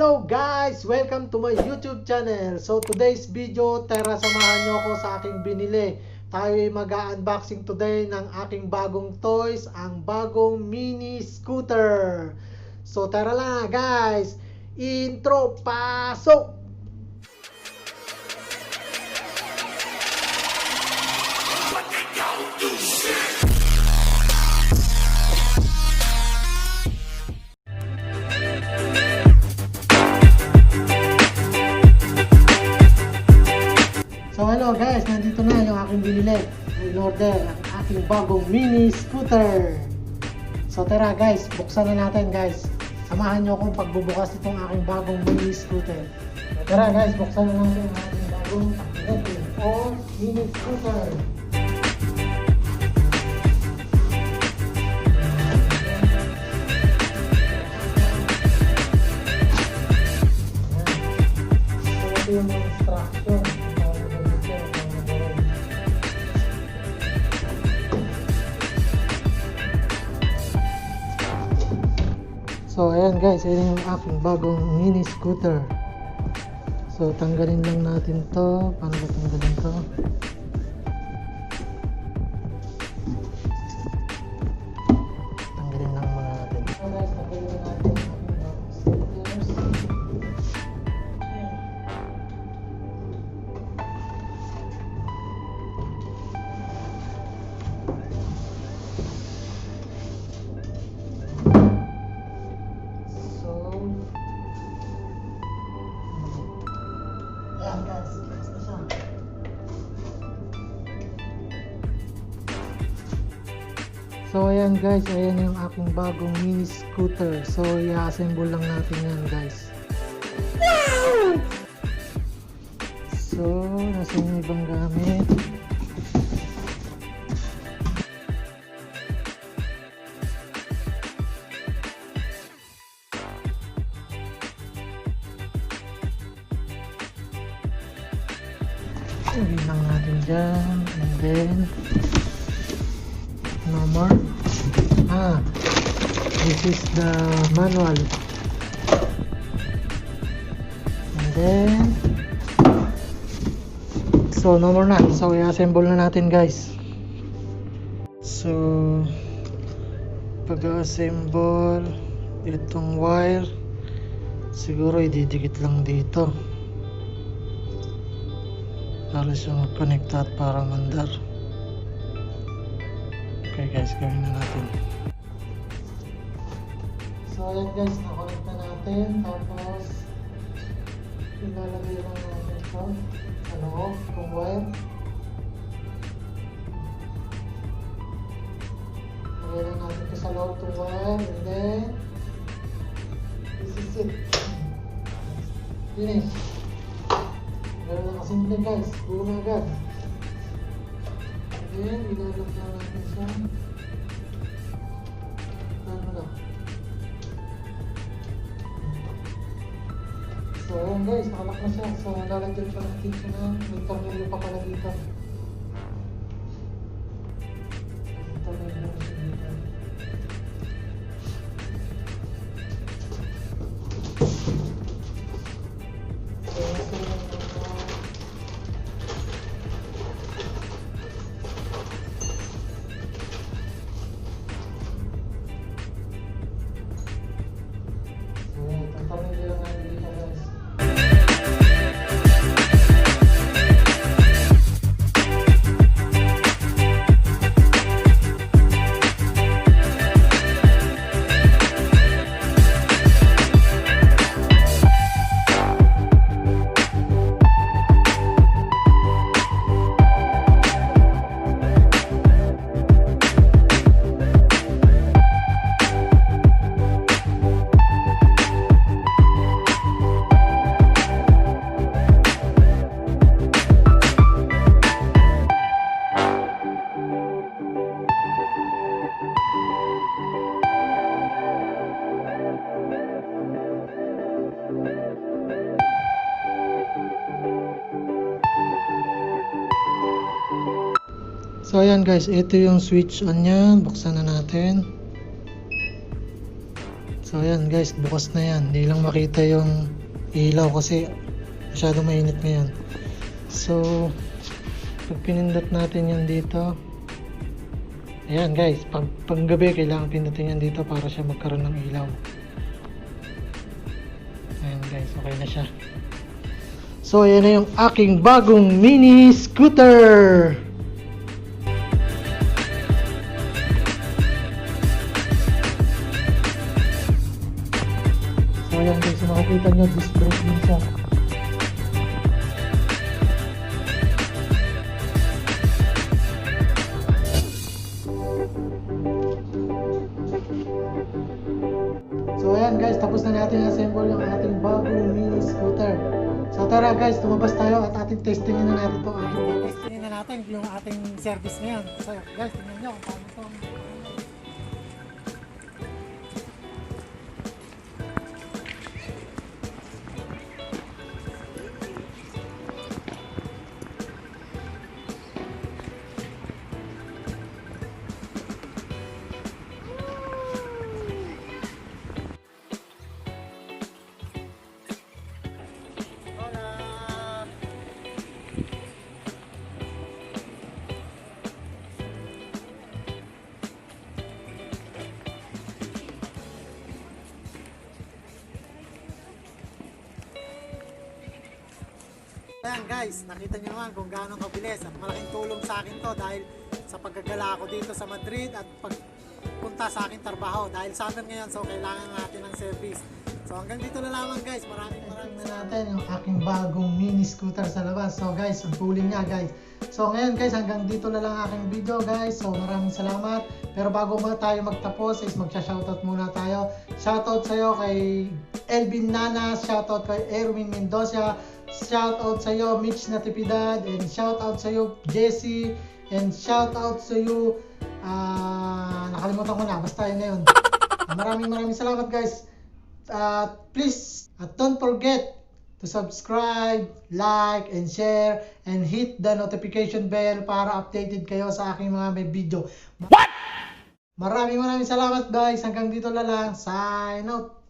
hello guys! Welcome to my YouTube channel. So today's video, tara samahan nyo ako sa aking binili. Tayo ay mag-unboxing today ng aking bagong toys, ang bagong mini scooter. So tara lang guys! Intro, pasok! So hello guys, nandito na yung aking binili. In order, ang aking bagong mini scooter. So tara guys, buksan na natin guys. Samahan nyo akong pagbubukas itong aking bagong mini scooter. So tara guys, buksan na natin ang aking bagong patinete o mini scooter. So ito yung mga instruction. So ayan guys, ayan yung aking bagong mini scooter. So tanggalin lang natin to. Paano ba tanggalin to? Tanggalin lang muna natin. So guys, tanggalin na natin yung aking bagong scooters. So ayan guys, ayan yung aking bagong mini scooter. So i-assemble lang natin yan guys. So nasa yung ibang gamit. Sabihin lang natin dyan. And then no more. This is the manual. And then so no more na. So i-assemble na natin guys. So pag-assemble itong wire, siguro ididikit lang dito para siya mag-connect at para mandar. Okay guys, gawin na natin. So ayan guys, na-connect na natin. Tapos ilalagay lang natin ito sa loob, itong wire. Lagay lang natin ito sa loob, itong wire. And then this is it. Finish. Gano'n na kasimple guys, buo na agad. Then ilalagay na natin siya. Ano lang. So ayan guys, nakalak na siya. So lalagyan siya ng tissue na may tornilyo pa pala dito. So ayan guys, ito yung switch on niya. Buksan na natin. So ayan guys, bukas na yan. Hindi lang makita yung ilaw kasi masyado mainit ngayon. So pag pinindot natin yan dito, ayan guys, pag gabi kailangan pindutin yan dito para siya magkaroon ng ilaw. Ayan guys, okay na siya. So ayan na yung aking bagong mini scooter. So ayan guys, so makikita nyo, disc brake din siya. So ayan guys, tapos na natin assemble yung ating bagong mini scooter. So tara guys, tumabas tayo at ating testingin na natin itong ating bagong. Testingin na natin yung ating service ngayon. So guys, tingnan nyo kung paano itong ayan guys, nakita nyo naman kung gaano kabilis at malaking tulong sa akin to dahil sa paggagala ko dito sa Madrid at pagpunta sa aking trabaho dahil summer ngayon, so kailangan natin ng service. So hanggang dito na lamang guys, maraming na natin yung aking bagong mini scooter sa labas. So guys, ang tuling niya guys. So ngayon guys, hanggang dito na lang aking video guys. So maraming salamat. Pero bago tayo magtapos is magsha-shoutout muna tayo. Shoutout sa'yo kay Elvin Nana, shoutout kay Erwin Mendoza, shoutout sa'yo Mitch Natividad, and shoutout sa'yo Jesse, and shoutout sa'yo nakalimutan ko na, basta yun na yun. Maraming salamat guys. Please don't forget to subscribe, like, and share, and hit the notification bell para updated kayo sa aking mga may video. What? Maraming salamat guys. Hanggang dito na lang. Sign out.